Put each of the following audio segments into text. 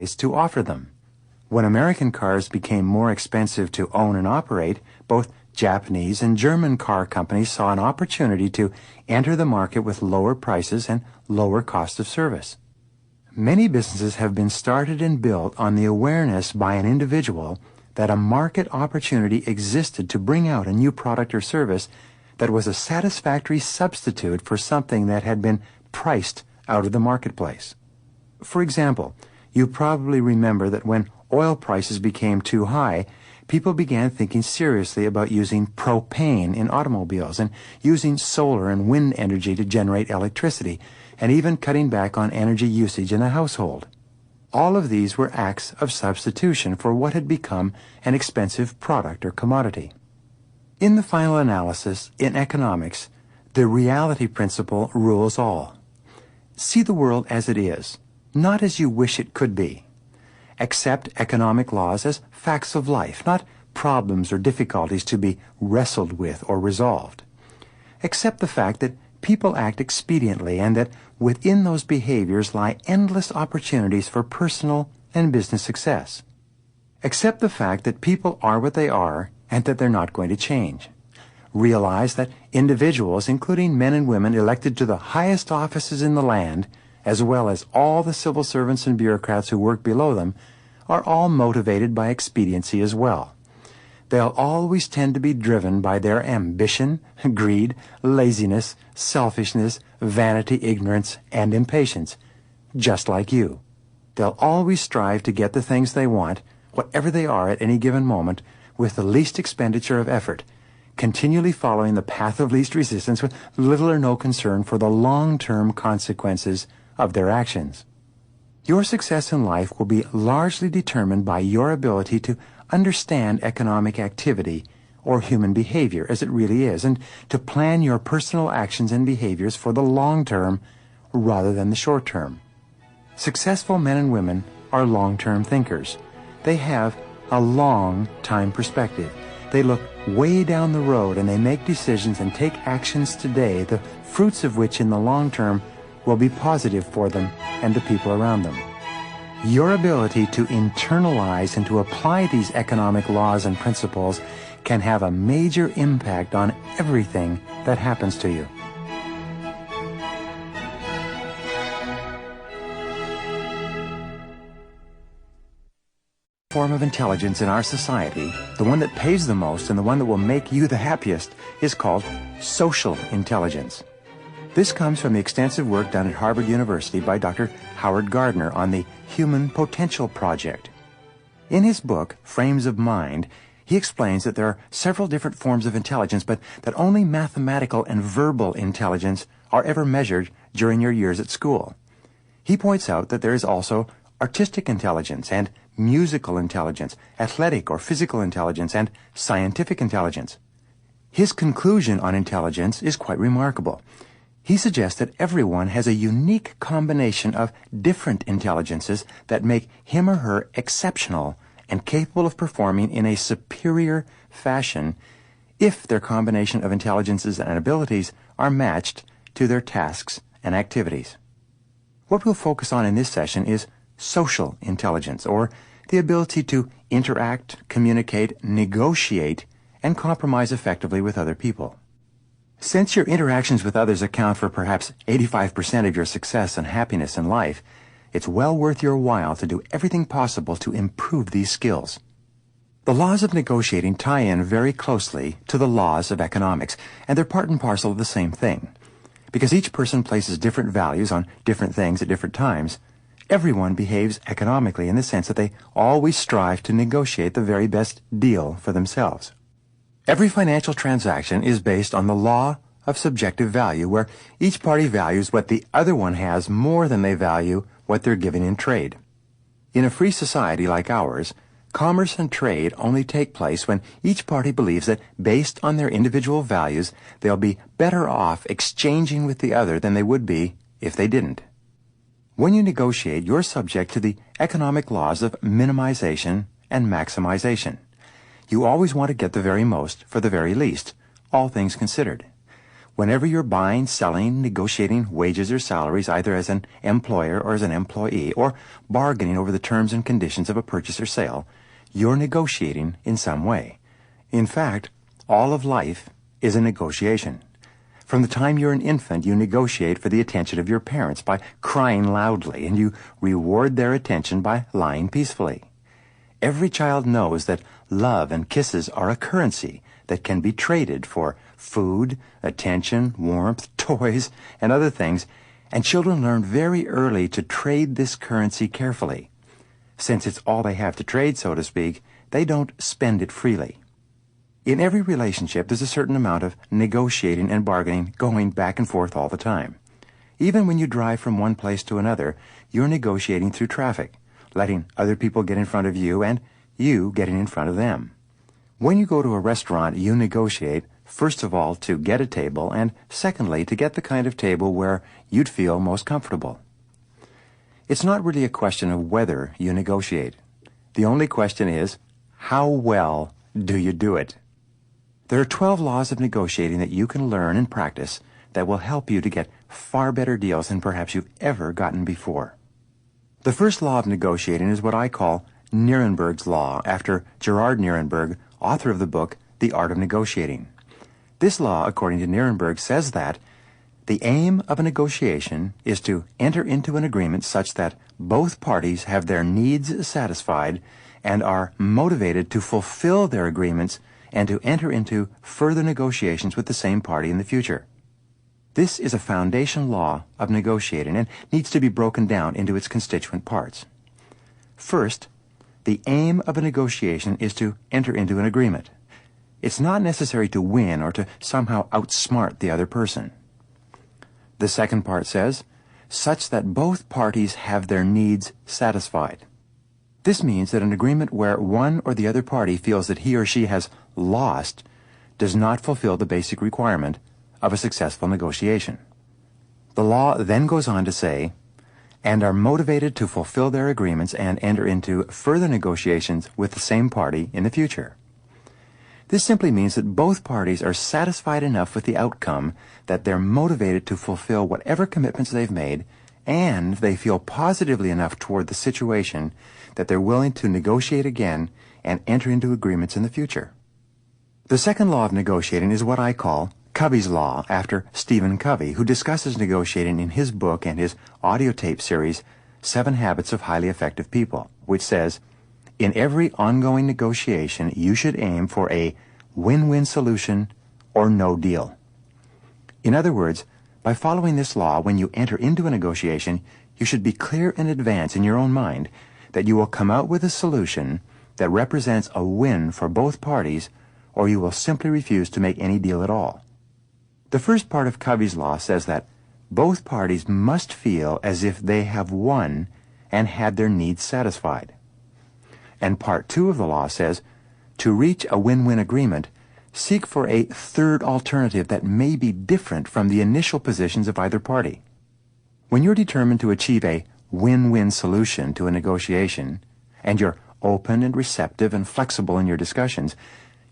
is to offer them. When American cars became more expensive to own and operate, both Japanese and German car companies saw an opportunity to enter the market with lower prices and lower cost of service. Many businesses have been started and built on the awareness by an individual that a market opportunity existed to bring out a new product or service that was a satisfactory substitute for something that had been priced out of the marketplace. For example, you probably remember that when oil prices became too high, people began thinking seriously about using propane in automobiles and using solar and wind energy to generate electricity, and even cutting back on energy usage in a household. All of these were acts of substitution for what had become an expensive product or commodity. In the final analysis, in economics, the reality principle rules all. See the world as it is, not as you wish it could be. Accept economic laws as facts of life, not problems or difficulties to be wrestled with or resolved. Accept the fact that people act expediently and that within those behaviors lie endless opportunities for personal and business success. Accept the fact that people are what they are and that they're not going to change. Realize that individuals, including men and women elected to the highest offices in the land, as well as all the civil servants and bureaucrats who work below them, are all motivated by expediency as well. They'll always tend to be driven by their ambition, greed, laziness, selfishness, vanity, ignorance, and impatience, just like you. They'll always strive to get the things they want, whatever they are at any given moment, with the least expenditure of effort, continually following the path of least resistance with little or no concern for the long-term consequences of their actions. Your success in life will be largely determined by your ability to understand economic activity or human behavior as it really is, and to plan your personal actions and behaviors for the long term rather than the short term. Successful men and women are long-term thinkers. They have a long time perspective. They look way down the road and they make decisions and take actions today, the fruits of which in the long term will be positive for them and the people around them. Your ability to internalize and to apply these economic laws and principles can have a major impact on everything that happens to you. Form of intelligence in our society, the one that pays the most and the one that will make you the happiest, is called social intelligence. This comes from the extensive work done at Harvard University by Dr. Howard Gardner on the Human Potential Project. In his book, Frames of Mind, he explains that there are several different forms of intelligence, but that only mathematical and verbal intelligence are ever measured during your years at school. He points out that there is also artistic intelligence and musical intelligence, athletic or physical intelligence, and scientific intelligence. His conclusion on intelligence is quite remarkable. He suggests that everyone has a unique combination of different intelligences that make him or her exceptional and capable of performing in a superior fashion if their combination of intelligences and abilities are matched to their tasks and activities. What we'll focus on in this session is social intelligence, or the ability to interact, communicate, negotiate, and compromise effectively with other people. Since your interactions with others account for perhaps 85% of your success and happiness in life, it's well worth your while to do everything possible to improve these skills. The laws of negotiating tie in very closely to the laws of economics, and they're part and parcel of the same thing. Because each person places different values on different things at different times, everyone behaves economically in the sense that they always strive to negotiate the very best deal for themselves. Every financial transaction is based on the law of subjective value, where each party values what the other one has more than they value what they're given in trade. In a free society like ours, commerce and trade only take place when each party believes that, based on their individual values, they'll be better off exchanging with the other than they would be if they didn't. When you negotiate, you're subject to the economic laws of minimization and maximization. You always want to get the very most for the very least, all things considered. Whenever you're buying, selling, negotiating wages or salaries, either as an employer or as an employee, or bargaining over the terms and conditions of a purchase or sale, you're negotiating in some way. In fact, all of life is a negotiation. From the time you're an infant, you negotiate for the attention of your parents by crying loudly, and you reward their attention by lying peacefully. Every child knows that love and kisses are a currency that can be traded for food, attention, warmth, toys, and other things, and children learn very early to trade this currency carefully. Since it's all they have to trade, so to speak, they don't spend it freely. In every relationship, there's a certain amount of negotiating and bargaining going back and forth all the time. Even when you drive from one place to another, you're negotiating through traffic, letting other people get in front of you and you getting in front of them. When you go to a restaurant, you negotiate, first of all, to get a table, and secondly, to get the kind of table where you'd feel most comfortable. It's not really a question of whether you negotiate. The only question is, how well do you do it? There are 12 laws of negotiating that you can learn and practice that will help you to get far better deals than perhaps you've ever gotten before. The first law of negotiating is what I call Nuremberg's Law, after Gerard Nuremberg, author of the book The Art of Negotiating. This law, according to Nuremberg, says that the aim of a negotiation is to enter into an agreement such that both parties have their needs satisfied and are motivated to fulfill their agreements and to enter into further negotiations with the same party in the future. This is a foundation law of negotiating and needs to be broken down into its constituent parts. First, the aim of a negotiation is to enter into an agreement. It's not necessary to win or to somehow outsmart the other person. The second part says, such that both parties have their needs satisfied. This means that an agreement where one or the other party feels that he or she has lost does not fulfill the basic requirement of a successful negotiation. The law then goes on to say, and are motivated to fulfill their agreements and enter into further negotiations with the same party in the future. This simply means that both parties are satisfied enough with the outcome that they're motivated to fulfill whatever commitments they've made, and they feel positively enough toward the situation that they're willing to negotiate again and enter into agreements in the future. The second law of negotiating is what I call Covey's Law, after Stephen Covey, who discusses negotiating in his book and his audio tape series, 7 Habits of Highly Effective People, which says, in every ongoing negotiation, you should aim for a win-win solution or no deal. In other words, by following this law, when you enter into a negotiation, you should be clear in advance in your own mind that you will come out with a solution that represents a win for both parties, or you will simply refuse to make any deal at all. The first part of Covey's Law says that both parties must feel as if they have won and had their needs satisfied. And part 2 of the law says, to reach a win-win agreement, seek for a third alternative that may be different from the initial positions of either party. When you're determined to achieve a win-win solution to a negotiation, and you're open and receptive and flexible in your discussions,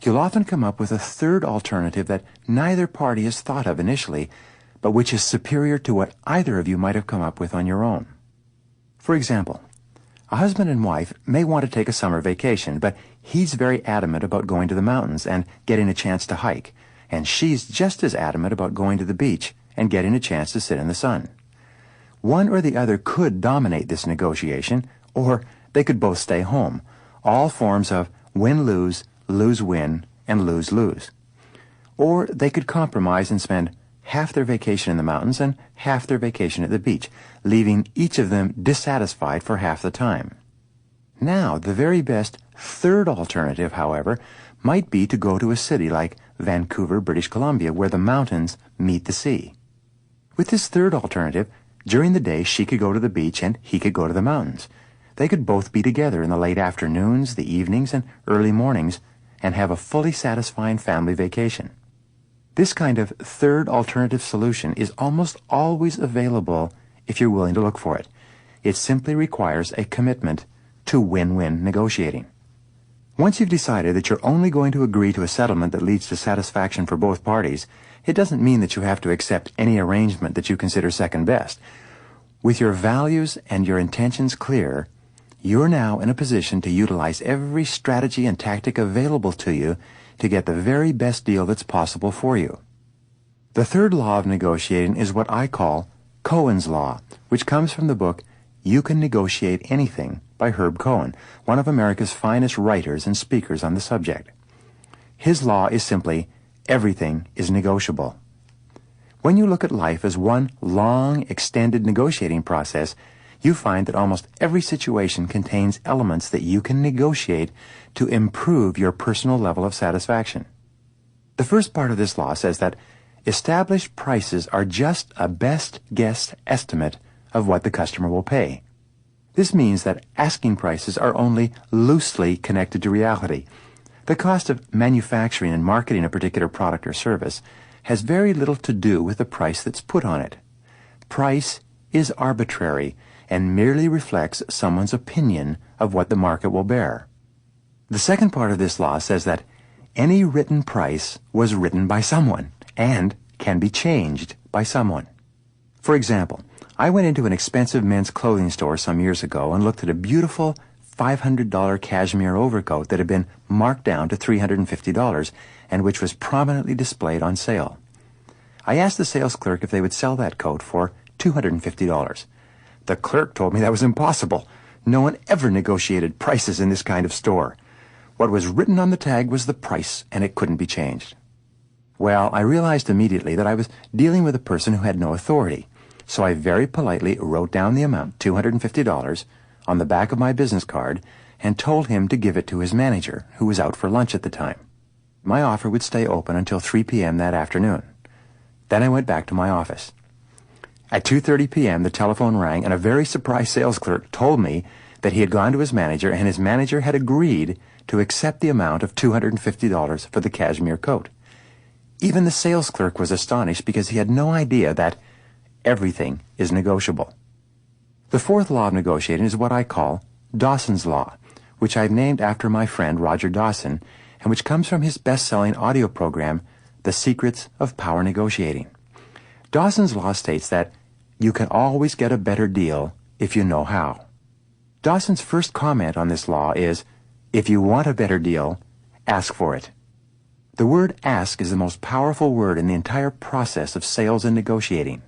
you'll often come up with a third alternative that neither party has thought of initially, but which is superior to what either of you might have come up with on your own. For example, a husband and wife may want to take a summer vacation, but he's very adamant about going to the mountains and getting a chance to hike, and she's just as adamant about going to the beach and getting a chance to sit in the sun. One or the other could dominate this negotiation, or they could both stay home, all forms of win-lose, lose-win, and lose-lose. Or they could compromise and spend half their vacation in the mountains and half their vacation at the beach, leaving each of them dissatisfied for half the time. Now, the very best third alternative, however, might be to go to a city like Vancouver, British Columbia, where the mountains meet the sea. With this third alternative, during the day she could go to the beach and he could go to the mountains. They could both be together in the late afternoons, the evenings, and early mornings, and have a fully satisfying family vacation. This kind of third alternative solution is almost always available if you're willing to look for it. It simply requires a commitment to win-win negotiating. Once you've decided that you're only going to agree to a settlement that leads to satisfaction for both parties, it doesn't mean that you have to accept any arrangement that you consider second best. With your values and your intentions clear, you're now in a position to utilize every strategy and tactic available to you to get the very best deal that's possible for you. The third law of negotiating is what I call Cohen's Law, which comes from the book You Can Negotiate Anything by Herb Cohen, one of America's finest writers and speakers on the subject. His law is simply, everything is negotiable. When you look at life as one long, extended negotiating process, you find that almost every situation contains elements that you can negotiate to improve your personal level of satisfaction. The first part of this law says that established prices are just a best guess estimate of what the customer will pay. This means that asking prices are only loosely connected to reality. The cost of manufacturing and marketing a particular product or service has very little to do with the price that's put on it. Price is arbitrary and merely reflects someone's opinion of what the market will bear. The second part of this law says that any written price was written by someone and can be changed by someone. For example, I went into an expensive men's clothing store some years ago and looked at a beautiful $500 cashmere overcoat that had been marked down to $350 and which was prominently displayed on sale. I asked the sales clerk if they would sell that coat for $250. The clerk told me that was impossible. No one ever negotiated prices in this kind of store. What was written on the tag was the price, and it couldn't be changed. Well, I realized immediately that I was dealing with a person who had no authority, so I very politely wrote down the amount, $250, on the back of my business card and told him to give it to his manager, who was out for lunch at the time. My offer would stay open until 3 p.m. that afternoon. Then I went back to my office. At 2:30 p.m., the telephone rang, and a very surprised sales clerk told me that he had gone to his manager, and his manager had agreed to accept the amount of $250 for the cashmere coat. Even the sales clerk was astonished because he had no idea that everything is negotiable. The fourth law of negotiating is what I call Dawson's Law, which I've named after my friend Roger Dawson, and which comes from his best-selling audio program, The Secrets of Power Negotiating. Dawson's Law states that you can always get a better deal if you know how. Dawson's first comment on this law is, if you want a better deal, ask for it. The word ask is the most powerful word in the entire process of sales and negotiating.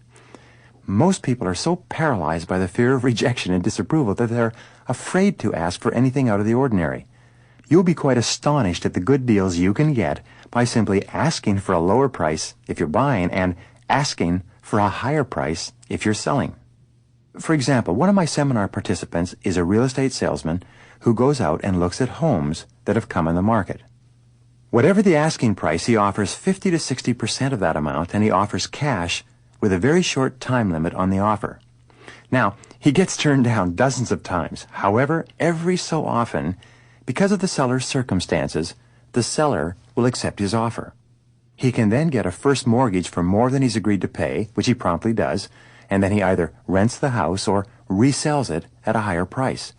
Most people are so paralyzed by the fear of rejection and disapproval that they're afraid to ask for anything out of the ordinary. You'll be quite astonished at the good deals you can get by simply asking for a lower price if you're buying and asking for a higher price if you're selling. For example, one of my seminar participants is a real estate salesman who goes out and looks at homes that have come in the market. Whatever the asking price, he offers 50 to 60% of that amount, and he offers cash with a very short time limit on the offer. Now, he gets turned down dozens of times. However, every so often, because of the seller's circumstances, the seller will accept his offer. He can then get a first mortgage for more than he's agreed to pay, which he promptly does, and then he either rents the house or resells it at a higher price.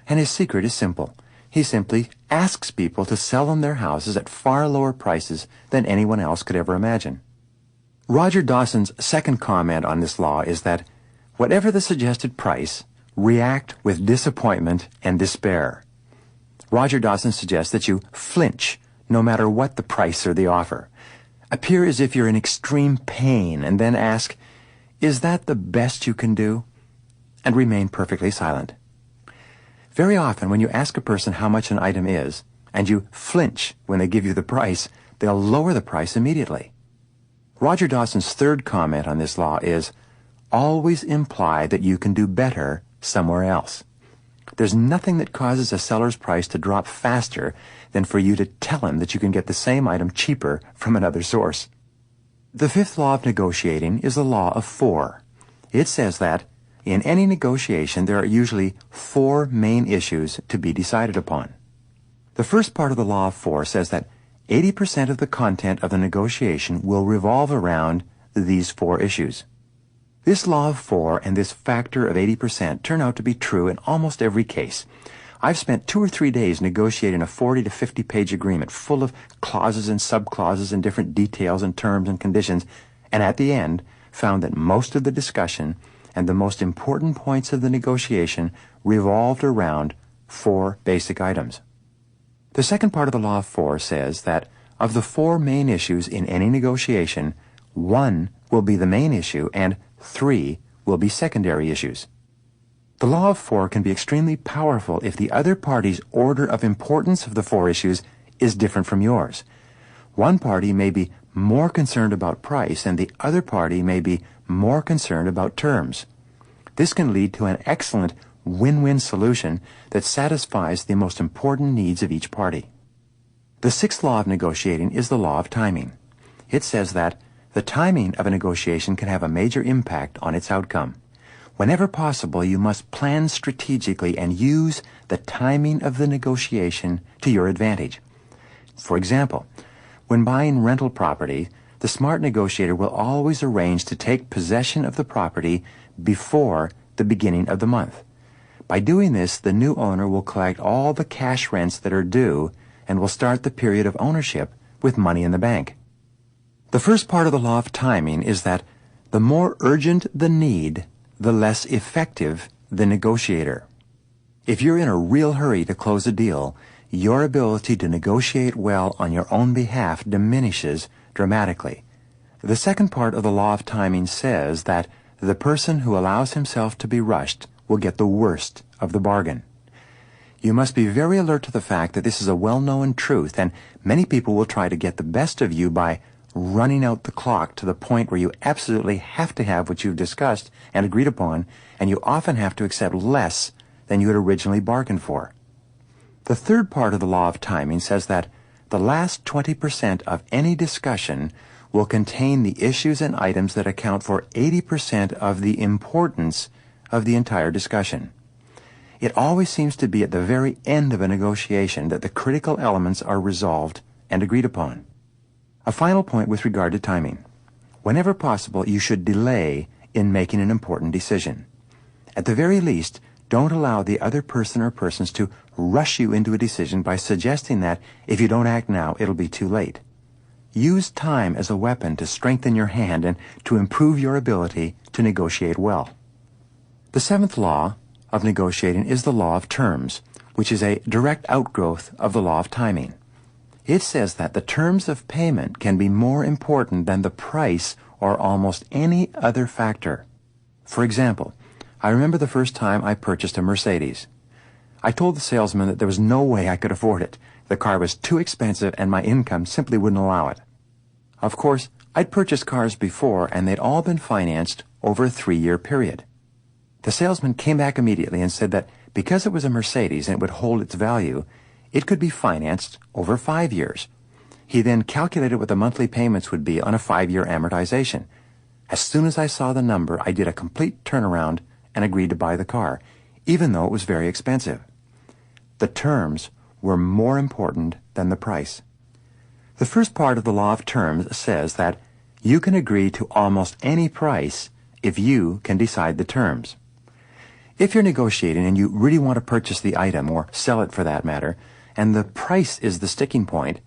And his secret is simple. He simply asks people to sell him their houses at far lower prices than anyone else could ever imagine. Roger Dawson's second comment on this law is that whatever the suggested price, react with disappointment and despair. Roger Dawson suggests that you flinch no matter what the price or the offer. Appear as if you're in extreme pain and then ask, is that the best you can do? And remain perfectly silent. Very often when you ask a person how much an item is and you flinch when they give you the price, they'll lower the price immediately. Roger Dawson's third comment on this law is, always imply that you can do better somewhere else. There's nothing that causes a seller's price to drop faster than for you to tell him that you can get the same item cheaper from another source. The fifth law of negotiating is the law of 4. It says that in any negotiation there are usually 4 main issues to be decided upon. The first part of the law of 4 says that 80% of the content of the negotiation will revolve around these 4 issues. This law of 4 and this factor of 80% turn out to be true in almost every case. I've spent 2 or 3 days negotiating a 40 to 50-page agreement full of clauses and subclauses and different details and terms and conditions, and at the end found that most of the discussion and the most important points of the negotiation revolved around 4 basic items. The second part of the Law of 4 says that of the 4 main issues in any negotiation, 1 will be the main issue and 3 will be secondary issues. The Law of 4 can be extremely powerful if the other party's order of importance of the 4 issues is different from yours. One party may be more concerned about price and the other party may be more concerned about terms. This can lead to an excellent win-win solution that satisfies the most important needs of each party. The 6th law of negotiating is the law of timing. It says that the timing of a negotiation can have a major impact on its outcome. Whenever possible, you must plan strategically and use the timing of the negotiation to your advantage. For example, when buying rental property, the smart negotiator will always arrange to take possession of the property before the beginning of the month. By doing this, the new owner will collect all the cash rents that are due and will start the period of ownership with money in the bank. The first part of the law of timing is that the more urgent the need, the less effective the negotiator. If you're in a real hurry to close a deal, your ability to negotiate well on your own behalf diminishes dramatically. The second part of the law of timing says that the person who allows himself to be rushed will get the worst of the bargain. You must be very alert to the fact that this is a well-known truth, and many people will try to get the best of you by running out the clock to the point where you absolutely have to have what you've discussed and agreed upon, and you often have to accept less than you had originally bargained for. The third part of the law of timing says that the last 20% of any discussion will contain the issues and items that account for 80% of the importance of the entire discussion. It always seems to be at the very end of a negotiation that the critical elements are resolved and agreed upon. A final point with regard to timing. Whenever possible, you should delay in making an important decision. At the very least, don't allow the other person or persons to rush you into a decision by suggesting that if you don't act now, it'll be too late. Use time as a weapon to strengthen your hand and to improve your ability to negotiate well. The 7th law of negotiating is the law of terms, which is a direct outgrowth of the law of timing. It says that the terms of payment can be more important than the price or almost any other factor. For example, I remember the first time I purchased a Mercedes. I told the salesman that there was no way I could afford it. The car was too expensive and my income simply wouldn't allow it. Of course, I'd purchased cars before and they'd all been financed over a 3-year period. The salesman came back immediately and said that because it was a Mercedes and it would hold its value, it could be financed over 5 years. He then calculated what the monthly payments would be on a 5-year amortization. As soon as I saw the number, I did a complete turnaround and agreed to buy the car, even though it was very expensive. The terms were more important than the price. The first part of the law of terms says that you can agree to almost any price if you can decide the terms. If you're negotiating and you really want to purchase the item, or sell it for that matter, and the price is the sticking point,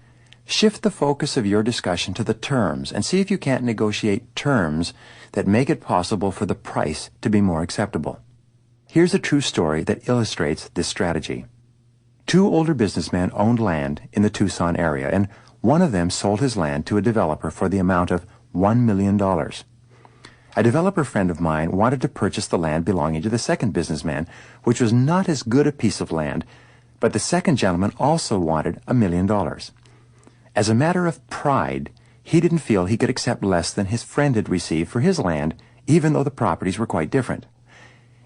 shift the focus of your discussion to the terms and see if you can't negotiate terms that make it possible for the price to be more acceptable. Here's a true story that illustrates this strategy. 2 older businessmen owned land in the Tucson area, and one of them sold his land to a developer for the amount of $1 million. A developer friend of mine wanted to purchase the land belonging to the second businessman, which was not as good a piece of land, but the second gentleman also wanted $1 million. As a matter of pride, he didn't feel he could accept less than his friend had received for his land, even though the properties were quite different.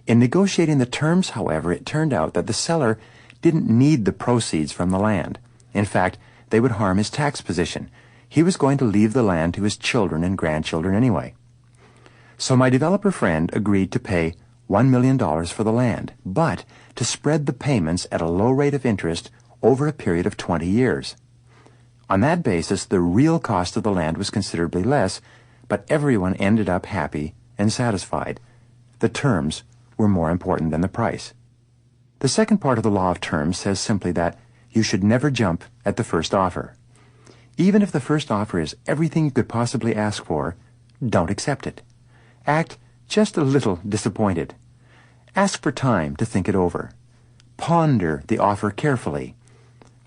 In negotiating the terms, however, it turned out that the seller didn't need the proceeds from the land. In fact, they would harm his tax position. He was going to leave the land to his children and grandchildren anyway. So my developer friend agreed to pay $1 million for the land, but to spread the payments at a low rate of interest over a period of 20 years. On that basis, the real cost of the land was considerably less, but everyone ended up happy and satisfied. The terms were more important than the price. The second part of the law of terms says simply that you should never jump at the first offer. Even if the first offer is everything you could possibly ask for, don't accept it. Act just a little disappointed. Ask for time to think it over. Ponder the offer carefully.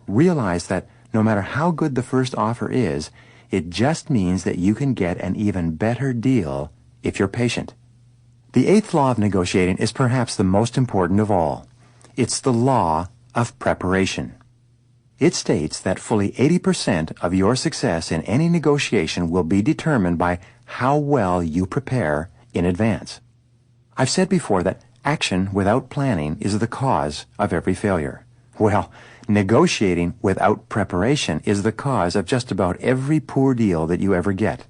Realize that no matter how good the first offer is, it just means that you can get an even better deal if you're patient. The eighth law of negotiating is perhaps the most important of all. It's the law of preparation. It states that fully 80% of your success in any negotiation will be determined by how well you prepare in advance. I've said before that action without planning is the cause of every failure. Well, negotiating without preparation is the cause of just about every poor deal that you ever get.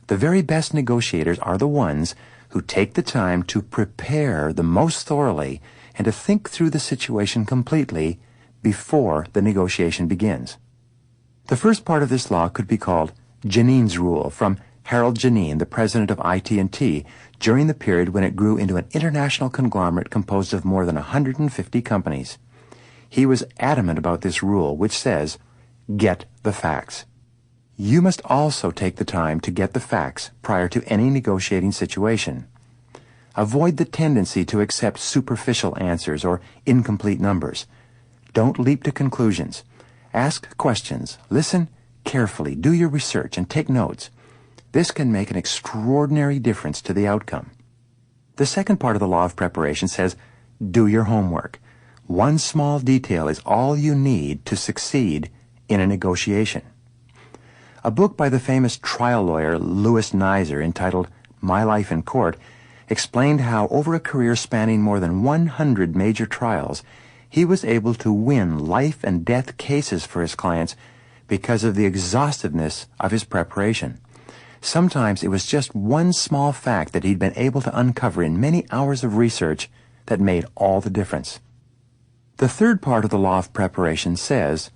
The very best negotiators are the ones who take the time to prepare the most thoroughly and to think through the situation completely before the negotiation begins. The first part of this law could be called Janine's Rule, from Harold Janine, the president of IT&T, during the period when it grew into an international conglomerate composed of more than 150 companies. He was adamant about this rule, which says, get the facts. You must also take the time to get the facts prior to any negotiating situation. Avoid the tendency to accept superficial answers or incomplete numbers. Don't leap to conclusions. Ask questions, listen carefully, do your research, and take notes. This can make an extraordinary difference to the outcome. The second part of the law of preparation says, do your homework. One small detail is all you need to succeed in a negotiation. A book by the famous trial lawyer Louis Nizer, entitled My Life in Court, explained how over a career spanning more than 100 major trials, he was able to win life and death cases for his clients because of the exhaustiveness of his preparation. Sometimes it was just one small fact that he'd been able to uncover in many hours of research that made all the difference. The third part of the law of preparation says,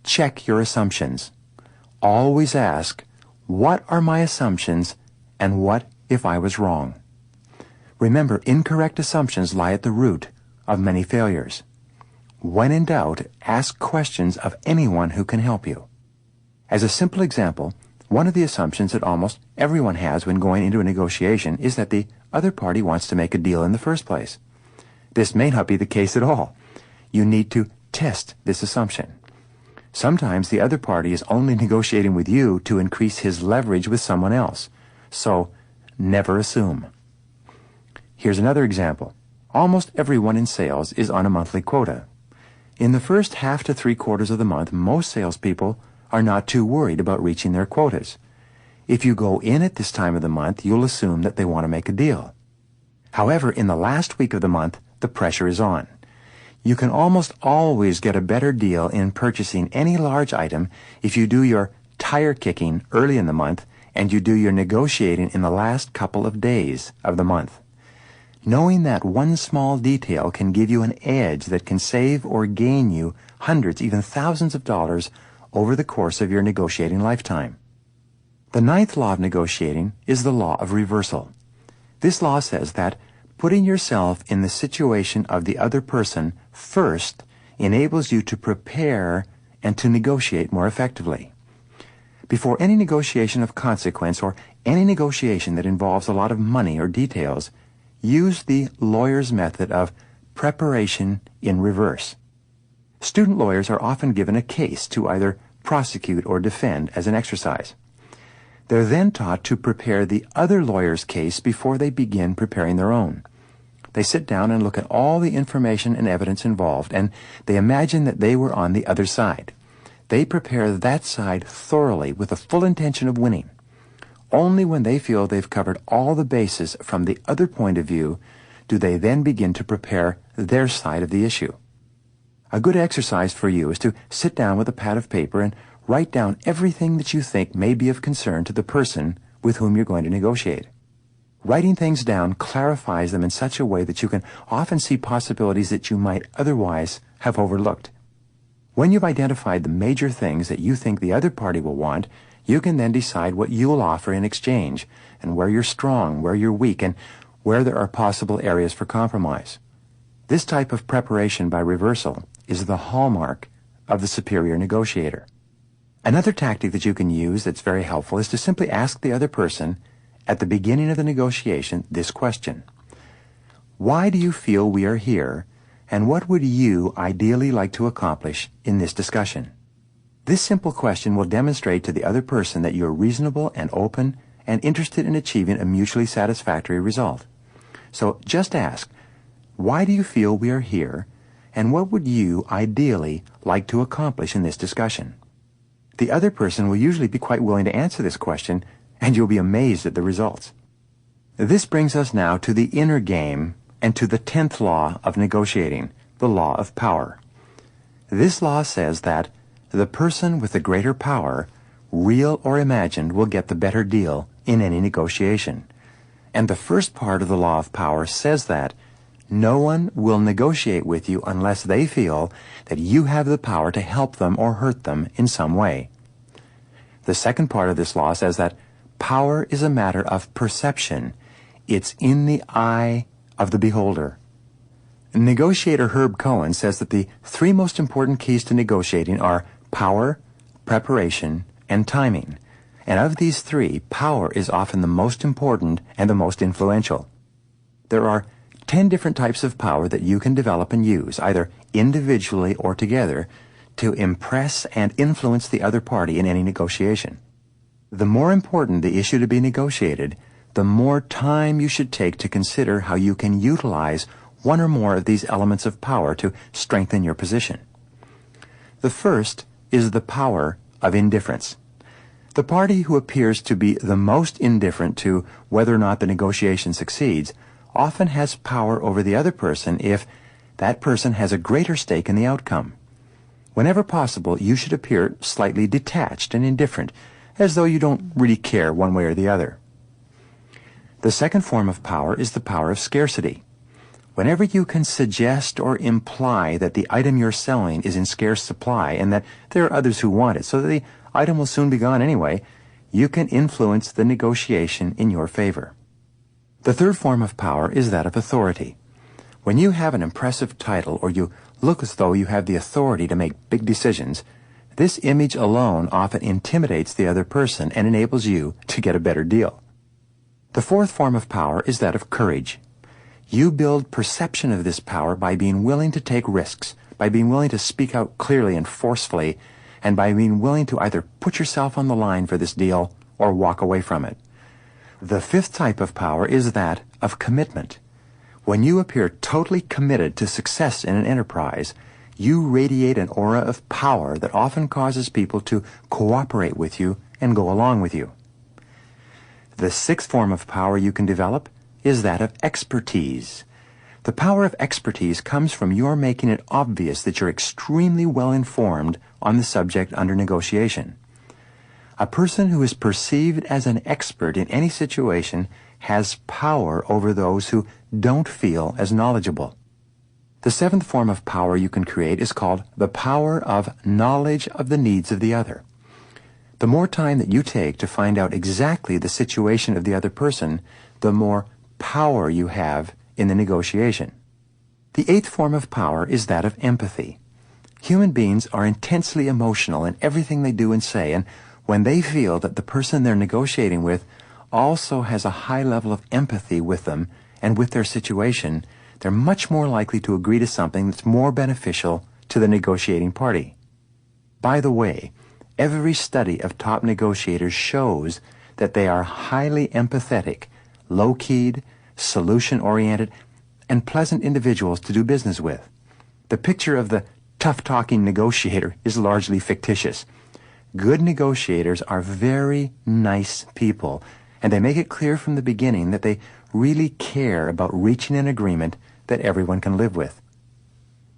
check your assumptions. Always ask, what are my assumptions and what if I was wrong? Remember, incorrect assumptions lie at the root of many failures. When in doubt, ask questions of anyone who can help you. As a simple example, one of the assumptions that almost everyone has when going into a negotiation is that the other party wants to make a deal in the first place. This may not be the case at all. You need to test this assumption. Sometimes the other party is only negotiating with you to increase his leverage with someone else. So, never assume. Here's another example. Almost everyone in sales is on a monthly quota. In the first half to 3/4 of the month, most salespeople are not too worried about reaching their quotas. If you go in at this time of the month, you'll assume that they want to make a deal. However, in the last week of the month, the pressure is on. You can almost always get a better deal in purchasing any large item if you do your tire kicking early in the month and you do your negotiating in the last couple of days of the month. Knowing that one small detail can give you an edge that can save or gain you hundreds, even thousands of dollars over the course of your negotiating lifetime. The ninth law of negotiating is the law of reversal. This law says that putting yourself in the situation of the other person first enables you to prepare and to negotiate more effectively. Before any negotiation of consequence or any negotiation that involves a lot of money or details, use the lawyer's method of preparation in reverse. Student lawyers are often given a case to either prosecute or defend as an exercise. They're then taught to prepare the other lawyer's case before they begin preparing their own. They sit down and look at all the information and evidence involved, and they imagine that they were on the other side. They prepare that side thoroughly with the full intention of winning. Only when they feel they've covered all the bases from the other point of view do they then begin to prepare their side of the issue. A good exercise for you is to sit down with a pad of paper and write down everything that you think may be of concern to the person with whom you're going to negotiate. Writing things down clarifies them in such a way that you can often see possibilities that you might otherwise have overlooked. When you've identified the major things that you think the other party will want, you can then decide what you will offer in exchange, and where you're strong, where you're weak, and where there are possible areas for compromise. This type of preparation by reversal is the hallmark of the superior negotiator. Another tactic that you can use that's very helpful is to simply ask the other person at the beginning of the negotiation this question: why do you feel we are here, and what would you ideally like to accomplish in this discussion? This simple question will demonstrate to the other person that you're reasonable and open and interested in achieving a mutually satisfactory result. So just ask, why do you feel we are here, and what would you ideally like to accomplish in this discussion? The other person will usually be quite willing to answer this question, and you'll be amazed at the results. This brings us now to the inner game and to the 10th law of negotiating, the law of power. This law says that the person with the greater power, real or imagined, will get the better deal in any negotiation. And the first part of the law of power says that no one will negotiate with you unless they feel that you have the power to help them or hurt them in some way. The second part of this law says that power is a matter of perception. It's in the eye of the beholder. Negotiator Herb Cohen says that the three most important keys to negotiating are power, preparation, and timing. And of these three, power is often the most important and the most influential. There are 10 different types of power that you can develop and use, either individually or together, to impress and influence the other party in any negotiation. The more important the issue to be negotiated, the more time you should take to consider how you can utilize one or more of these elements of power to strengthen your position. The first is the power of indifference. The party who appears to be the most indifferent to whether or not the negotiation succeeds often has power over the other person if that person has a greater stake in the outcome. Whenever possible, you should appear slightly detached and indifferent, as though you don't really care one way or the other. The second form of power is the power of scarcity. Whenever you can suggest or imply that the item you're selling is in scarce supply and that there are others who want it, so that the item will soon be gone anyway, you can influence the negotiation in your favor. The third form of power is that of authority. When you have an impressive title or you look as though you have the authority to make big decisions, this image alone often intimidates the other person and enables you to get a better deal. The fourth form of power is that of courage. You build perception of this power by being willing to take risks, by being willing to speak out clearly and forcefully, and by being willing to either put yourself on the line for this deal or walk away from it. The fifth type of power is that of commitment. When you appear totally committed to success in an enterprise, you radiate an aura of power that often causes people to cooperate with you and go along with you. The sixth form of power you can develop is that of expertise. The power of expertise comes from your making it obvious that you're extremely well informed on the subject under negotiation. A person who is perceived as an expert in any situation has power over those who don't feel as knowledgeable. The seventh form of power you can create is called the power of knowledge of the needs of the other. The more time that you take to find out exactly the situation of the other person, the more power you have in the negotiation. The eighth form of power is that of empathy. Human beings are intensely emotional in everything they do and say, and when they feel that the person they're negotiating with also has a high level of empathy with them and with their situation, they're much more likely to agree to something that's more beneficial to the negotiating party. By the way, every study of top negotiators shows that they are highly empathetic, low-keyed, solution-oriented, and pleasant individuals to do business with. The picture of the tough-talking negotiator is largely fictitious. Good negotiators are very nice people, and they make it clear from the beginning that they really care about reaching an agreement that everyone can live with.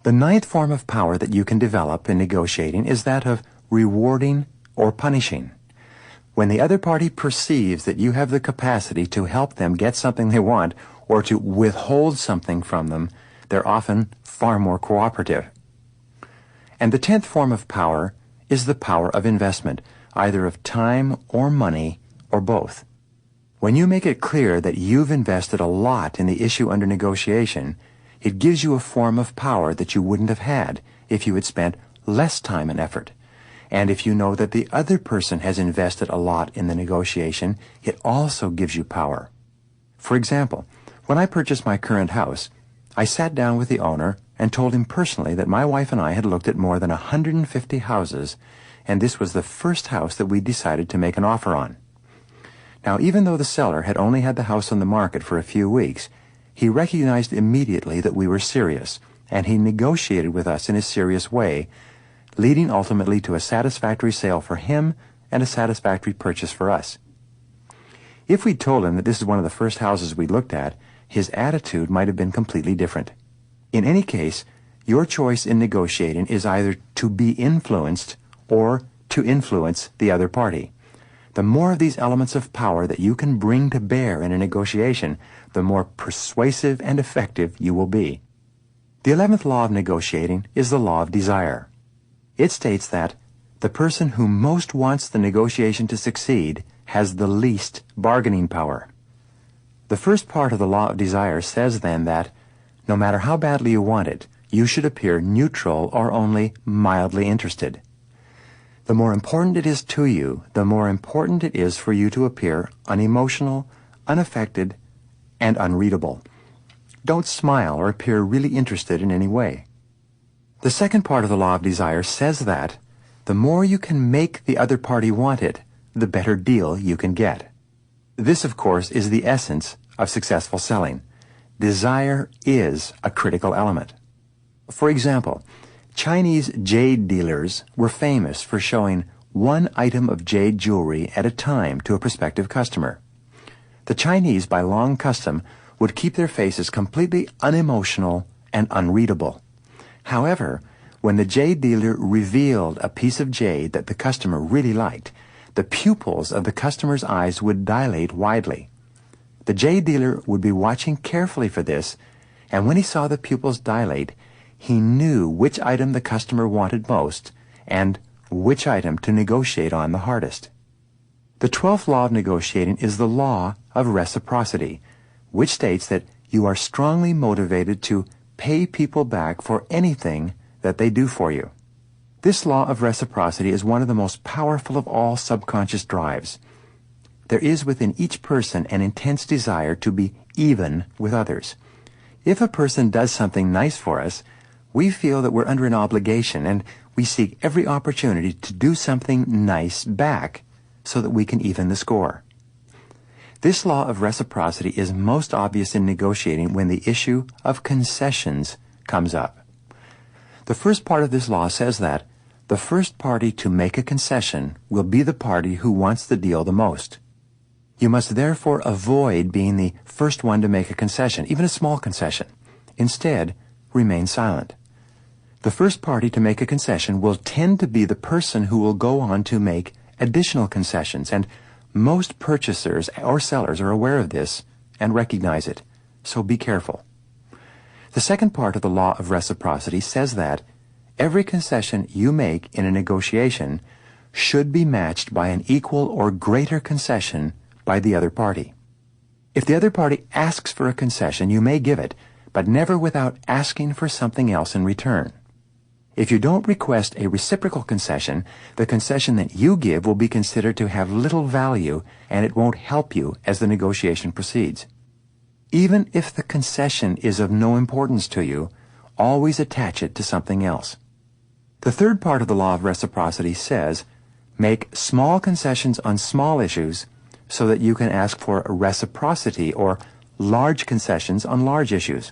The ninth form of power that you can develop in negotiating is that of rewarding or punishing. When the other party perceives that you have the capacity to help them get something they want or to withhold something from them, they're often far more cooperative. And the 10th form of power is the power of investment, either of time or money or both. When you make it clear that you've invested a lot in the issue under negotiation, It gives you a form of power that you wouldn't have had if you had spent less time and effort. And if you know that the other person has invested a lot in the negotiation, it also gives you power. For example, when I purchased my current house, I sat down with the owner and told him personally that my wife and I had looked at more than 150 houses, and this was the first house that we decided to make an offer on. Now, even though the seller had only had the house on the market for a few weeks, he recognized immediately that we were serious, and he negotiated with us in a serious way, leading ultimately to a satisfactory sale for him and a satisfactory purchase for us. If we'd told him that this is one of the first houses we looked at, his attitude might have been completely different. In any case, your choice in negotiating is either to be influenced or to influence the other party. The more of these elements of power that you can bring to bear in a negotiation, the more persuasive and effective you will be. The 11th law of negotiating is the law of desire. It states that the person who most wants the negotiation to succeed has the least bargaining power. The first part of the law of desire says then that no matter how badly you want it, you should appear neutral or only mildly interested. The more important it is to you, the more important it is for you to appear unemotional, unaffected, and unreadable. Don't smile or appear really interested in any way. The second part of the law of desire says that the more you can make the other party want it, the better deal you can get. This, of course, is the essence of successful selling. Desire is a critical element. For example, Chinese jade dealers were famous for showing one item of jade jewelry at a time to a prospective customer. The Chinese, by long custom, would keep their faces completely unemotional and unreadable. However, when the jade dealer revealed a piece of jade that the customer really liked, the pupils of the customer's eyes would dilate widely. The jade dealer would be watching carefully for this, and when he saw the pupils dilate, he knew which item the customer wanted most and which item to negotiate on the hardest. The 12th law of negotiating is the law of reciprocity, which states that you are strongly motivated to pay people back for anything that they do for you. This law of reciprocity is one of the most powerful of all subconscious drives. There is within each person an intense desire to be even with others. If a person does something nice for us, we feel that we're under an obligation, and we seek every opportunity to do something nice back so that we can even the score. This law of reciprocity is most obvious in negotiating when the issue of concessions comes up. The first part of this law says that the first party to make a concession will be the party who wants the deal the most. You must therefore avoid being the first one to make a concession, even a small concession. Instead, remain silent. The first party to make a concession will tend to be the person who will go on to make additional concessions, and most purchasers or sellers are aware of this and recognize it, so be careful. The second part of the law of reciprocity says that every concession you make in a negotiation should be matched by an equal or greater concession by the other party. If the other party asks for a concession, you may give it, but never without asking for something else in return. If you don't request a reciprocal concession, the concession that you give will be considered to have little value, and it won't help you as the negotiation proceeds. Even if the concession is of no importance to you, always attach it to something else. The third part of the law of reciprocity says, make small concessions on small issues so that you can ask for reciprocity or large concessions on large issues.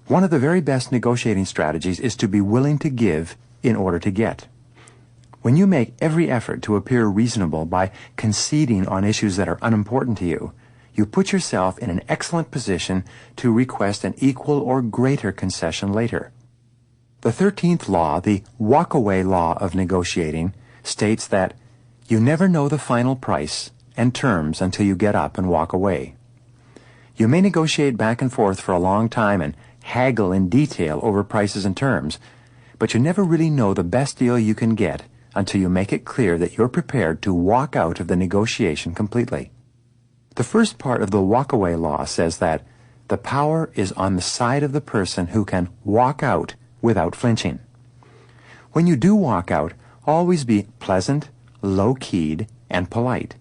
One of the very best negotiating strategies is to be willing to give in order to get. When you make every effort to appear reasonable by conceding on issues that are unimportant to you, you put yourself in an excellent position to request an equal or greater concession later. The 13th law, the walk-away law of negotiating, states that you never know the final price and terms until you get up and walk away. You may negotiate back and forth for a long time and haggle in detail over prices and terms, but you never really know the best deal you can get until you make it clear that you're prepared to walk out of the negotiation completely. The first part of the walk-away law says that the power is on the side of the person who can walk out without flinching. When you do walk out, always be pleasant, low-keyed, and polite.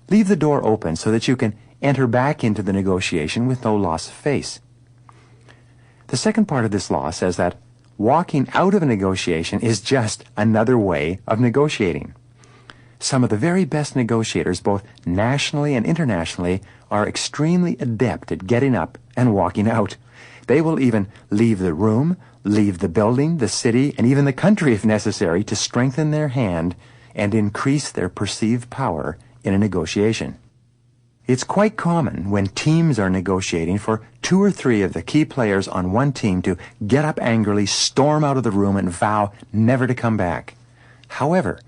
Leave the door open so that you can enter back into the negotiation with no loss of face. The second part of this law says that walking out of a negotiation is just another way of negotiating. Some of the very best negotiators, both nationally and internationally, are extremely adept at getting up and walking out. They will even leave the room, leave the building, the city, and even the country if necessary to strengthen their hand and increase their perceived power in a negotiation. It's quite common when teams are negotiating for 2 or 3 of the key players on one team to get up angrily, storm out of the room, and vow never to come back. However,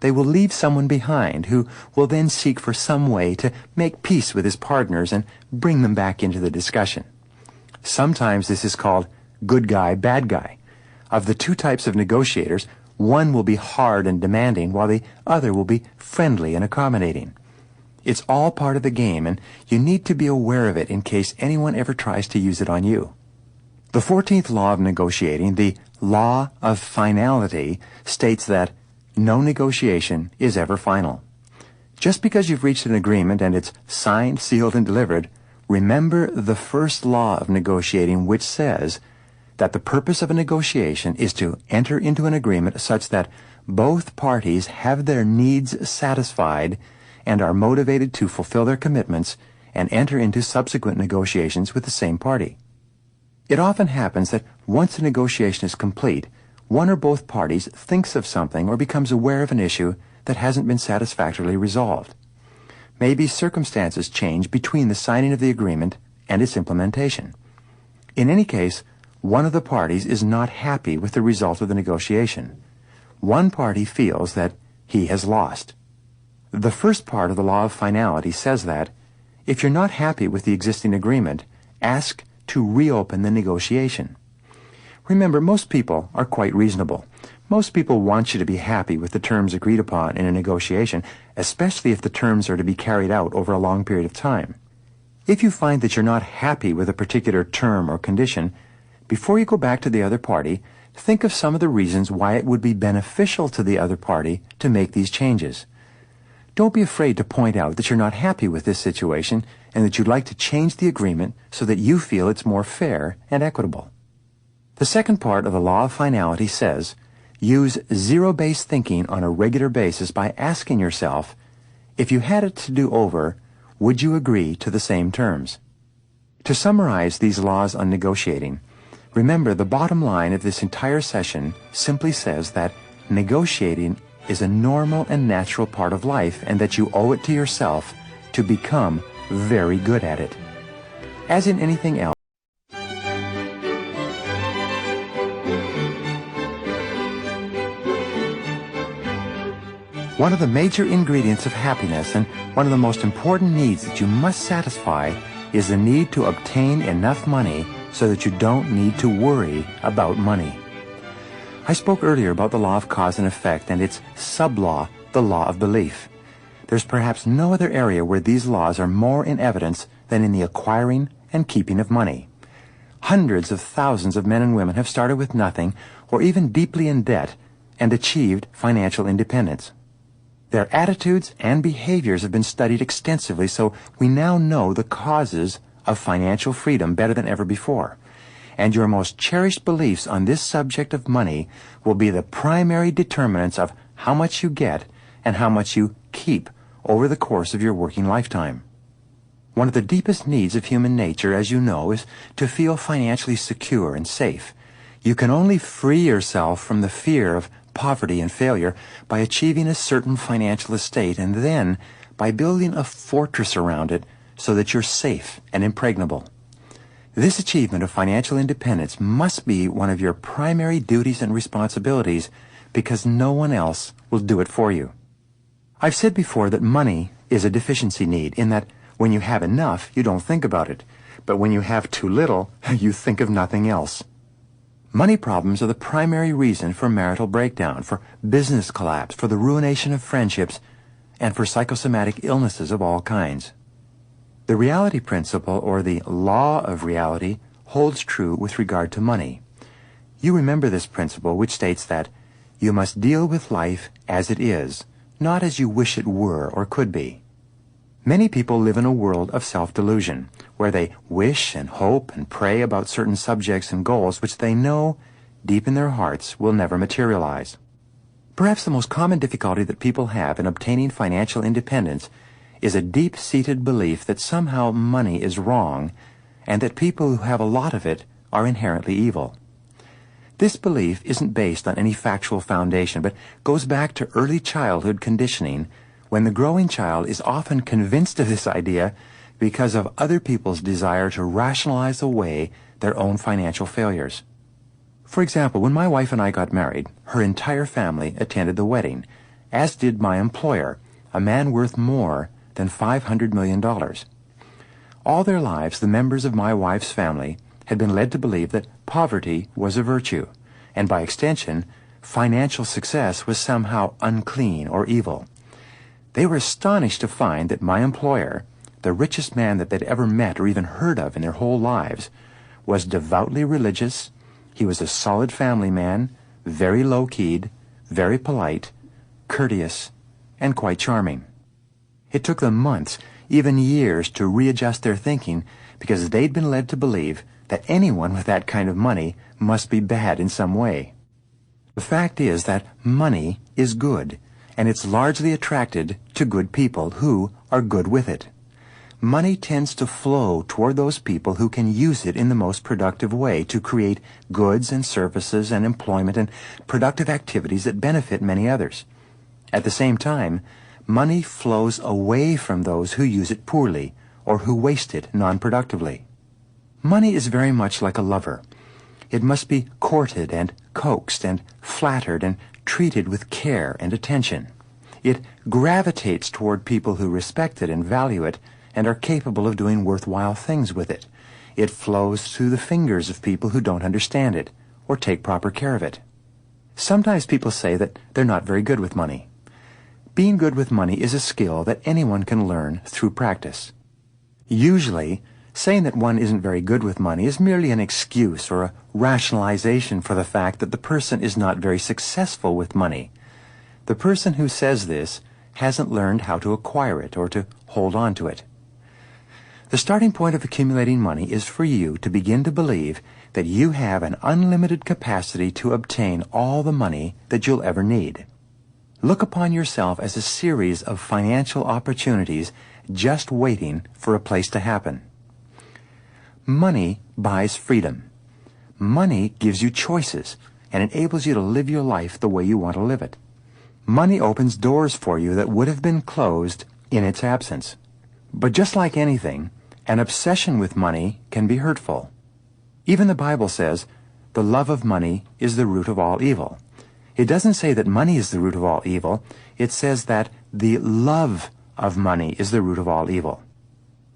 they will leave someone behind who will then seek for some way to make peace with his partners and bring them back into the discussion. Sometimes this is called good guy, bad guy. Of the 2 types of negotiators, one will be hard and demanding, while the other will be friendly and accommodating. It's all part of the game, and you need to be aware of it in case anyone ever tries to use it on you. The 14th law of negotiating, the law of finality, states that no negotiation is ever final. Just because you've reached an agreement and it's signed, sealed, and delivered, remember the first law of negotiating, which says that the purpose of a negotiation is to enter into an agreement such that both parties have their needs satisfied and are motivated to fulfill their commitments and enter into subsequent negotiations with the same party. It often happens that once a negotiation is complete, one or both parties thinks of something or becomes aware of an issue that hasn't been satisfactorily resolved. Maybe circumstances change between the signing of the agreement and its implementation. In any case, one of the parties is not happy with the result of the negotiation. One party feels that he has lost. The first part of the law of finality says that if you're not happy with the existing agreement, ask to reopen the negotiation. Remember, most people are quite reasonable. Most people want you to be happy with the terms agreed upon in a negotiation, especially if the terms are to be carried out over a long period of time. If you find that you're not happy with a particular term or condition, before you go back to the other party, think of some of the reasons why it would be beneficial to the other party to make these changes. Don't be afraid to point out that you're not happy with this situation and that you'd like to change the agreement so that you feel it's more fair and equitable. The second part of the law of finality says, use zero-based thinking on a regular basis by asking yourself, if you had it to do over, would you agree to the same terms? To summarize these laws on negotiating, remember the bottom line of this entire session simply says that negotiating is a normal and natural part of life and that you owe it to yourself to become very good at it. As in anything else, one of the major ingredients of happiness and one of the most important needs that you must satisfy is the need to obtain enough money so that you don't need to worry about money. I spoke earlier about the law of cause and effect and its sub-law, the law of belief. There's perhaps no other area where these laws are more in evidence than in the acquiring and keeping of money. Hundreds of thousands of men and women have started with nothing or even deeply in debt and achieved financial independence. Their attitudes and behaviors have been studied extensively, so we now know the causes of financial freedom better than ever before. And your most cherished beliefs on this subject of money will be the primary determinants of how much you get and how much you keep over the course of your working lifetime. One of the deepest needs of human nature, as you know, is to feel financially secure and safe. You can only free yourself from the fear of poverty and failure by achieving a certain financial estate and then by building a fortress around it so that you're safe and impregnable. This achievement of financial independence must be one of your primary duties and responsibilities because no one else will do it for you. I've said before that money is a deficiency need in that when you have enough, you don't think about it, but when you have too little, you think of nothing else. Money problems are the primary reason for marital breakdown, for business collapse, for the ruination of friendships, and for psychosomatic illnesses of all kinds. The reality principle, or the law of reality, holds true with regard to money. You remember this principle, which states that you must deal with life as it is, not as you wish it were or could be. Many people live in a world of self-delusion, where they wish and hope and pray about certain subjects and goals which they know, deep in their hearts, will never materialize. Perhaps the most common difficulty that people have in obtaining financial independence is a deep-seated belief that somehow money is wrong, and that people who have a lot of it are inherently evil. This belief isn't based on any factual foundation, but goes back to early childhood conditioning, when the growing child is often convinced of this idea because of other people's desire to rationalize away their own financial failures. For example, when my wife and I got married, her entire family attended the wedding, as did my employer, a man worth more than $500 million. All their lives, the members of my wife's family had been led to believe that poverty was a virtue, and by extension, financial success was somehow unclean or evil. They were astonished to find that my employer, the richest man that they'd ever met or even heard of in their whole lives, was devoutly religious. He was a solid family man, very low-keyed, very polite, courteous, and quite charming. It took them months, even years, to readjust their thinking because they'd been led to believe that anyone with that kind of money must be bad in some way. The fact is that money is good, and it's largely attracted to good people who are good with it. Money tends to flow toward those people who can use it in the most productive way to create goods and services and employment and productive activities that benefit many others. At the same time, money flows away from those who use it poorly or who waste it non-productively. Money is very much like a lover. It must be courted and coaxed and flattered and treated with care and attention. It gravitates toward people who respect it and value it and are capable of doing worthwhile things with it. It flows through the fingers of people who don't understand it or take proper care of it. Sometimes people say that they're not very good with money. Being good with money is a skill that anyone can learn through practice. Usually, saying that one isn't very good with money is merely an excuse or a rationalization for the fact that the person is not very successful with money. The person who says this hasn't learned how to acquire it or to hold on to it. The starting point of accumulating money is for you to begin to believe that you have an unlimited capacity to obtain all the money that you'll ever need. Look upon yourself as a series of financial opportunities just waiting for a place to happen. Money buys freedom. Money gives you choices and enables you to live your life the way you want to live it. Money opens doors for you that would have been closed in its absence. But just like anything, an obsession with money can be hurtful. Even the Bible says, the love of money is the root of all evil. It doesn't say that money is the root of all evil. It says that the love of money is the root of all evil.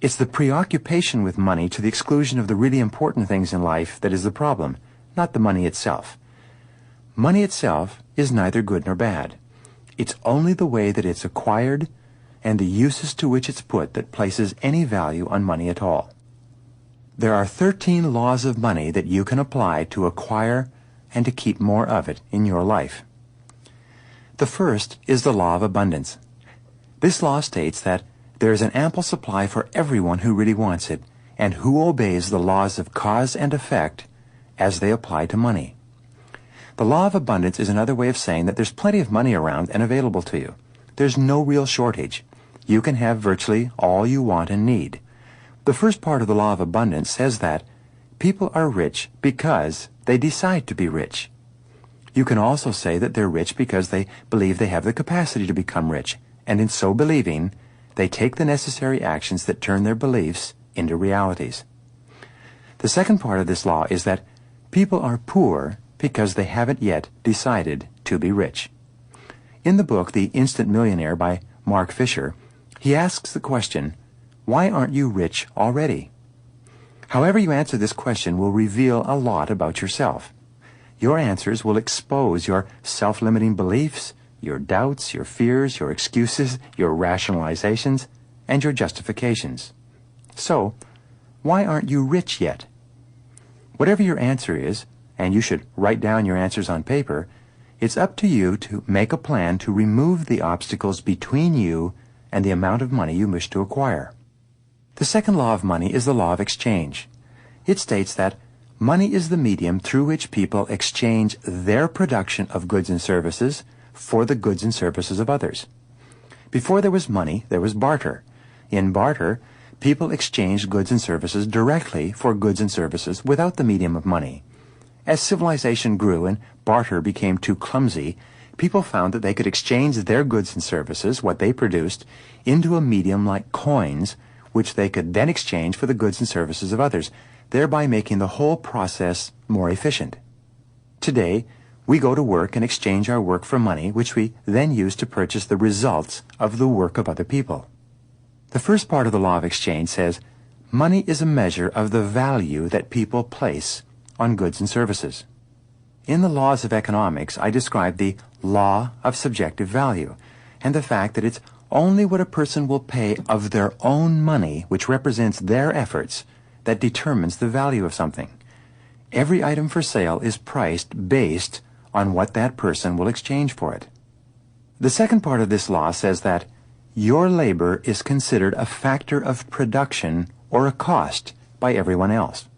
It's the preoccupation with money to the exclusion of the really important things in life that is the problem, not the money itself. Money itself is neither good nor bad. It's only the way that it's acquired and the uses to which it's put that places any value on money at all. There are 13 laws of money that you can apply to acquire and to keep more of it in your life. The first is the law of abundance. This law states that there is an ample supply for everyone who really wants it and who obeys the laws of cause and effect as they apply to money. The law of abundance is another way of saying that there's plenty of money around and available to you. There's no real shortage. You can have virtually all you want and need. The first part of the law of abundance says that people are rich because they decide to be rich. You can also say that they're rich because they believe they have the capacity to become rich, and in so believing, they take the necessary actions that turn their beliefs into realities. The second part of this law is that people are poor because they haven't yet decided to be rich. In the book, The Instant Millionaire by Mark Fisher, he asks the question, why aren't you rich already? However you answer this question will reveal a lot about yourself. Your answers will expose your self-limiting beliefs, your doubts, your fears, your excuses, your rationalizations, and your justifications. So, why aren't you rich yet? Whatever your answer is, and you should write down your answers on paper, it's up to you to make a plan to remove the obstacles between you and the amount of money you wish to acquire. The second law of money is the law of exchange. It states that money is the medium through which people exchange their production of goods and services for the goods and services of others. Before there was money, there was barter. In barter, people exchanged goods and services directly for goods and services without the medium of money. As civilization grew and barter became too clumsy, people found that they could exchange their goods and services, what they produced, into a medium like coins, which they could then exchange for the goods and services of others, thereby making the whole process more efficient. Today, we go to work and exchange our work for money, which we then use to purchase the results of the work of other people. The first part of the law of exchange says, money is a measure of the value that people place on goods and services. In the laws of economics, I describe the law of subjective value, and the fact that it's only what a person will pay of their own money, which represents their efforts, that determines the value of something. Every item for sale is priced based on what that person will exchange for it. The second part of this law says that your labor is considered a factor of production or a cost by everyone else.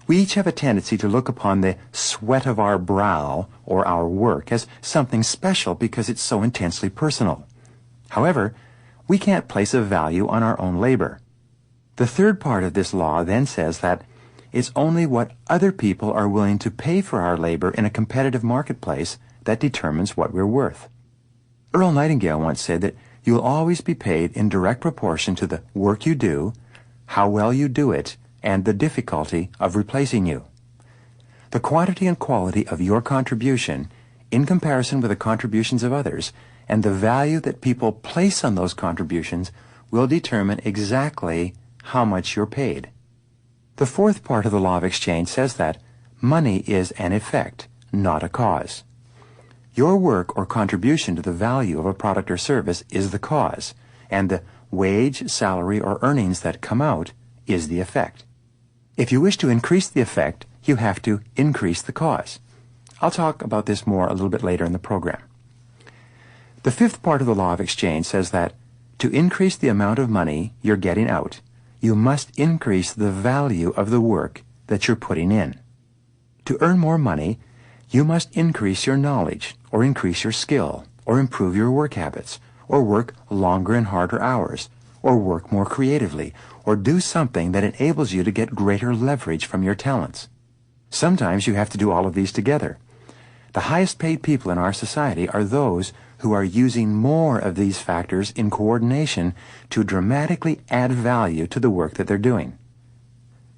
We each have a tendency to look upon the sweat of our brow or our work as something special because it's so intensely personal. However, we can't place a value on our own labor. The third part of this law then says that it's only what other people are willing to pay for our labor in a competitive marketplace that determines what we're worth. Earl Nightingale once said that you will always be paid in direct proportion to the work you do, how well you do it, and the difficulty of replacing you. The quantity and quality of your contribution, in comparison with the contributions of others, and the value that people place on those contributions will determine exactly how much you're paid. The fourth part of the law of exchange says that money is an effect, not a cause. Your work or contribution to the value of a product or service is the cause, and the wage, salary, or earnings that come out is the effect. If you wish to increase the effect, you have to increase the cause. I'll talk about this more a little bit later in the program. The fifth part of the law of exchange says that to increase the amount of money you're getting out, you must increase the value of the work that you're putting in. To earn more money, you must increase your knowledge, or increase your skill, or improve your work habits, or work longer and harder hours, or work more creatively, or do something that enables you to get greater leverage from your talents. Sometimes you have to do all of these together. The highest paid people in our society are those who are using more of these factors in coordination to dramatically add value to the work that they're doing.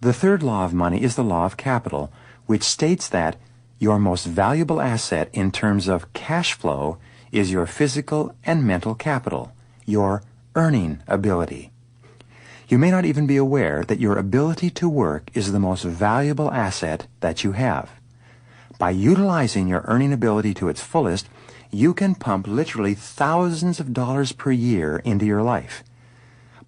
The third law of money is the law of capital, which states that your most valuable asset in terms of cash flow is your physical and mental capital, your earning ability. You may not even be aware that your ability to work is the most valuable asset that you have. By utilizing your earning ability to its fullest, you can pump literally thousands of dollars per year into your life.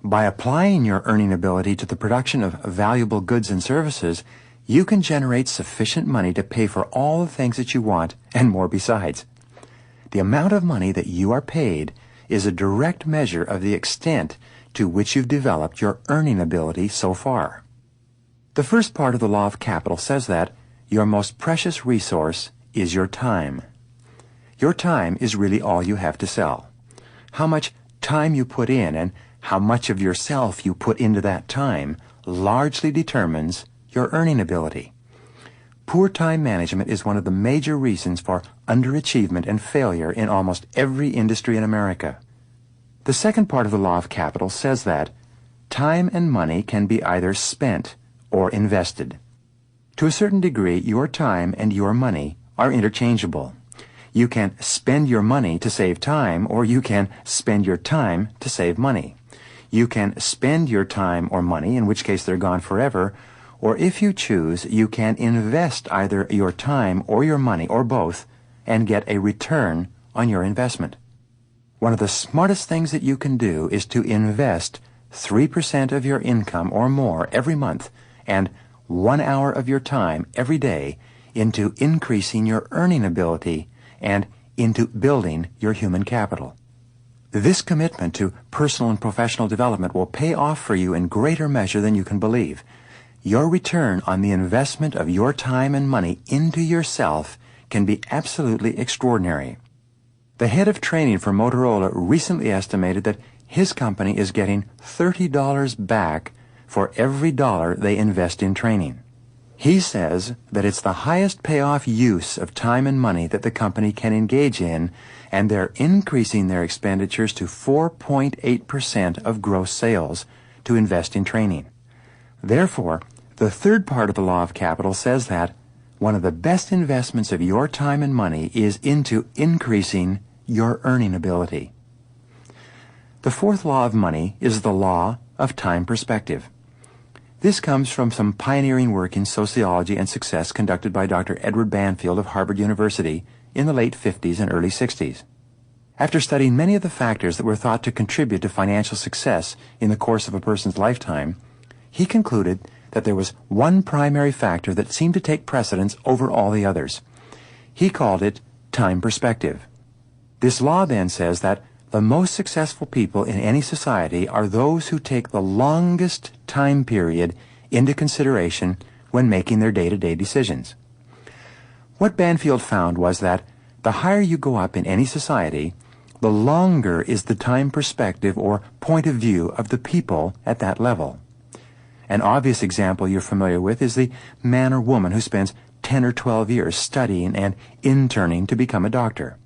By applying your earning ability to the production of valuable goods and services, you can generate sufficient money to pay for all the things that you want and more besides. The amount of money that you are paid is a direct measure of the extent to which you've developed your earning ability so far. The first part of the law of capital says that your most precious resource is your time. Your time is really all you have to sell. How much time you put in and how much of yourself you put into that time largely determines your earning ability. Poor time management is one of the major reasons for underachievement and failure in almost every industry in America. The second part of the law of capital says that time and money can be either spent or invested. To a certain degree, your time and your money are interchangeable. You can spend your money to save time, or you can spend your time to save money. You can spend your time or money, in which case they're gone forever, or if you choose, you can invest either your time or your money, or both, and get a return on your investment. One of the smartest things that you can do is to invest 3% of your income or more every month and 1 hour of your time every day into increasing your earning ability and into building your human capital. This commitment to personal and professional development will pay off for you in greater measure than you can believe. Your return on the investment of your time and money into yourself can be absolutely extraordinary. The head of training for Motorola recently estimated that his company is getting $30 back for every dollar they invest in training. He says that it's the highest payoff use of time and money that the company can engage in, and they're increasing their expenditures to 4.8% of gross sales to invest in training. Therefore, the third part of the law of capital says that one of the best investments of your time and money is into increasing your earning ability. The fourth law of money is the law of time perspective. This comes from some pioneering work in sociology and success conducted by Dr. Edward Banfield of Harvard University in the late 50s and early 60s. After studying many of the factors that were thought to contribute to financial success in the course of a person's lifetime, he concluded that there was one primary factor that seemed to take precedence over all the others. He called it time perspective. This law then says that the most successful people in any society are those who take the longest time period into consideration when making their day-to-day decisions. What Banfield found was that the higher you go up in any society, the longer is the time perspective or point of view of the people at that level. An obvious example you're familiar with is the man or woman who spends 10 or 12 years studying and interning to become a doctor.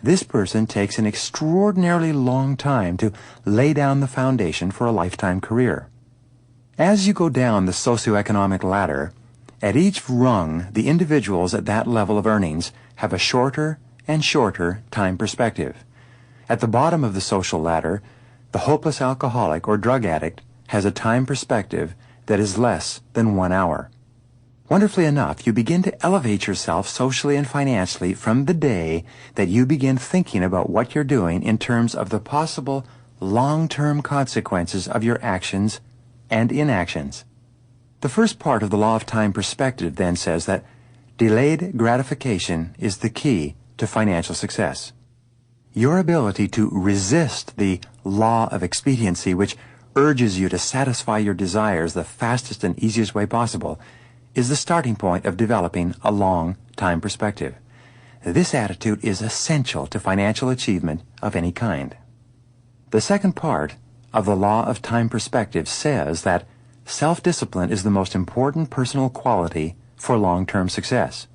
This person takes an extraordinarily long time to lay down the foundation for a lifetime career. As you go down the socioeconomic ladder, at each rung, the individuals at that level of earnings have a shorter and shorter time perspective. At the bottom of the social ladder, the hopeless alcoholic or drug addict has a time perspective that is less than 1 hour. Wonderfully enough, you begin to elevate yourself socially and financially from the day that you begin thinking about what you're doing in terms of the possible long-term consequences of your actions and inactions. The first part of the law of time perspective then says that delayed gratification is the key to financial success. Your ability to resist the law of expediency, which urges you to satisfy your desires the fastest and easiest way possible, is the starting point of developing a long time perspective. This attitude is essential to financial achievement of any kind. The second part of the law of time perspective says that self-discipline is the most important personal quality for long-term success.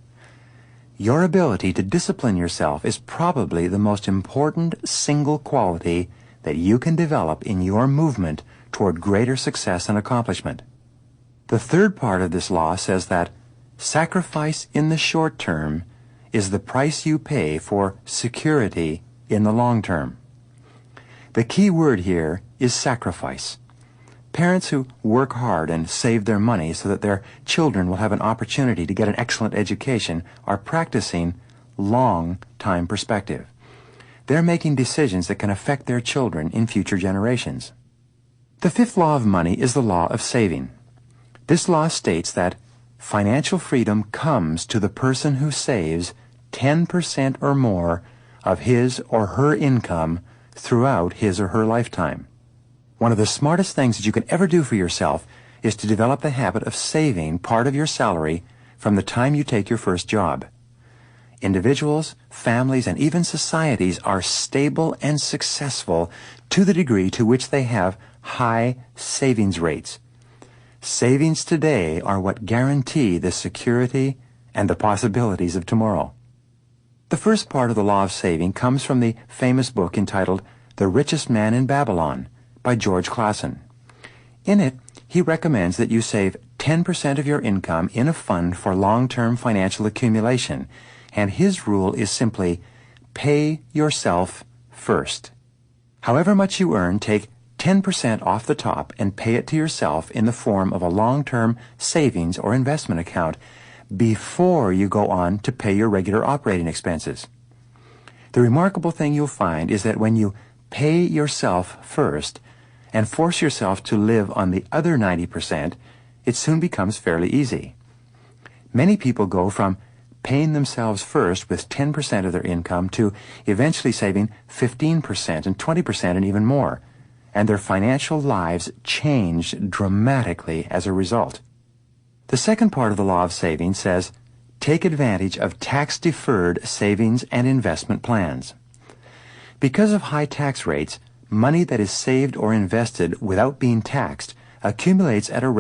Your ability to discipline yourself is probably the most important single quality that you can develop in your movement toward greater success and accomplishment. The third part of this law says that sacrifice in the short term is the price you pay for security in the long term. The key word here is sacrifice. Parents who work hard and save their money so that their children will have an opportunity to get an excellent education are practicing long time perspective. They're making decisions that can affect their children in future generations. The fifth law of money is the law of saving. This law states that financial freedom comes to the person who saves 10% or more of his or her income throughout his or her lifetime. One of the smartest things that you can ever do for yourself is to develop the habit of saving part of your salary from the time you take your first job. Individuals, families, and even societies are stable and successful to the degree to which they have high savings rates. Savings today are what guarantee the security and the possibilities of tomorrow. The first part of the law of saving comes from the famous book entitled The Richest Man in Babylon by George Clason. In it, he recommends that you save 10% of your income in a fund for long-term financial accumulation, and his rule is simply pay yourself first. However much you earn, take 10% off the top and pay it to yourself in the form of a long-term savings or investment account before you go on to pay your regular operating expenses. The remarkable thing you'll find is that when you pay yourself first, and force yourself to live on the other 90%, it soon becomes fairly easy. Many people go from paying themselves first with 10% of their income to eventually saving 15% and 20% and even more, and their financial lives change dramatically as a result. The second part of the law of saving says, take advantage of tax-deferred savings and investment plans. Because of high tax rates, money that is saved or invested without being taxed accumulates at a rate